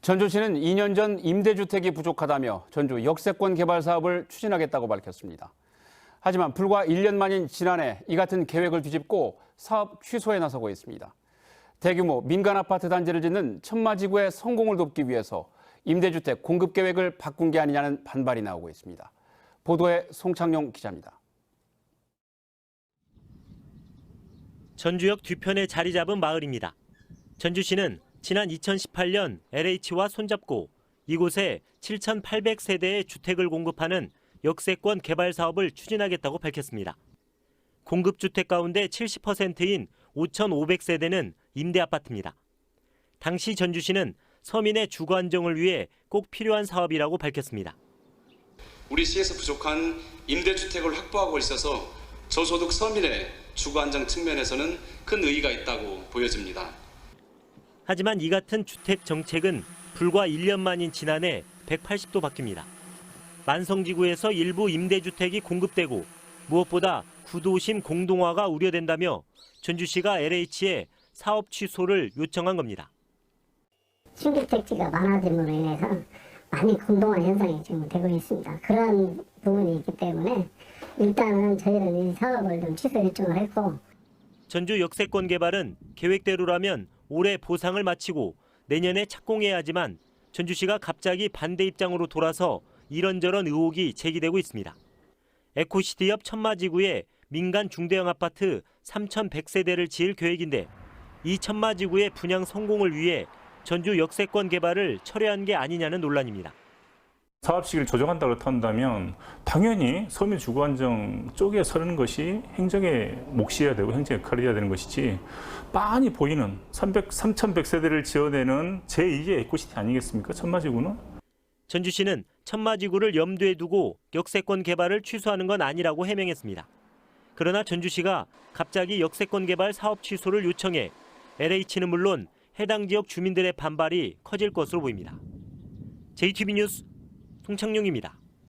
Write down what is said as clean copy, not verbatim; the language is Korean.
전주시는 2년 전 임대주택이 부족하다며 전주 역세권 개발 사업을 추진하겠다고 밝혔습니다. 하지만 불과 1년 만인 지난해 이 같은 계획을 뒤집고 사업 취소에 나서고 있습니다. 대규모 민간 아파트 단지를 짓는 천마지구의 성공을 돕기 위해서 임대주택 공급 계획을 바꾼 게 아니냐는 반발이 나오고 있습니다. 보도에 송창용 기자입니다. 전주역 뒤편에 자리 잡은 마을입니다. 전주시는 지난 2018년 LH와 손잡고 이곳에 7,800세대의 주택을 공급하는 역세권 개발 사업을 추진하겠다고 밝혔습니다. 공급주택 가운데 70%인 5,500세대는 임대아파트입니다. 당시 전주시는 서민의 주거 안정을 위해 꼭 필요한 사업이라고 밝혔습니다. 우리 시에서 부족한 임대주택을 확보하고 있어서 저소득 서민의 주거 안정 측면에서는 큰 의의가 있다고 보여집니다. 하지만 이 같은 주택 정책은 불과 1년 만인 지난해 180도 바뀝니다. 만성지구에서 일부 임대주택이 공급되고 무엇보다 구도심 공동화가 우려된다며 전주시가 LH에 사업 취소를 요청한 겁니다. 신규택지가 많아짐으로 인해서 많이 공동화 현상이 지금 되고 있습니다. 그런 부분이 있기 때문에 일단은 저희는 이 사업을 좀 취소 요청을 했고, 전주 역세권 개발은 계획대로라면 올해 보상을 마치고 내년에 착공해야 하지만 전주시가 갑자기 반대 입장으로 돌아서 이런저런 의혹이 제기되고 있습니다. 에코시티 옆 천마지구에 민간 중대형 아파트 3,100세대를 지을 계획인데 이 천마지구의 분양 성공을 위해 전주 역세권 개발을 철회한 게 아니냐는 논란입니다. 사업 시기를 조정한다고 한다면 당연히 서민 주거 안정 쪽에 서는 것이 행정의 몫이어야 되고 행정의 역할이어야 되는 것이지, 빤히 보이는 3,100세대를 지어내는 제2의 에코시티 아니겠습니까? 천마지구는? 전주시는 천마지구를 염두에 두고 역세권 개발을 취소하는 건 아니라고 해명했습니다. 그러나 전주시가 갑자기 역세권 개발 사업 취소를 요청해 LH는 물론 해당 지역 주민들의 반발이 커질 것으로 보입니다. JTB 뉴스 송창용입니다.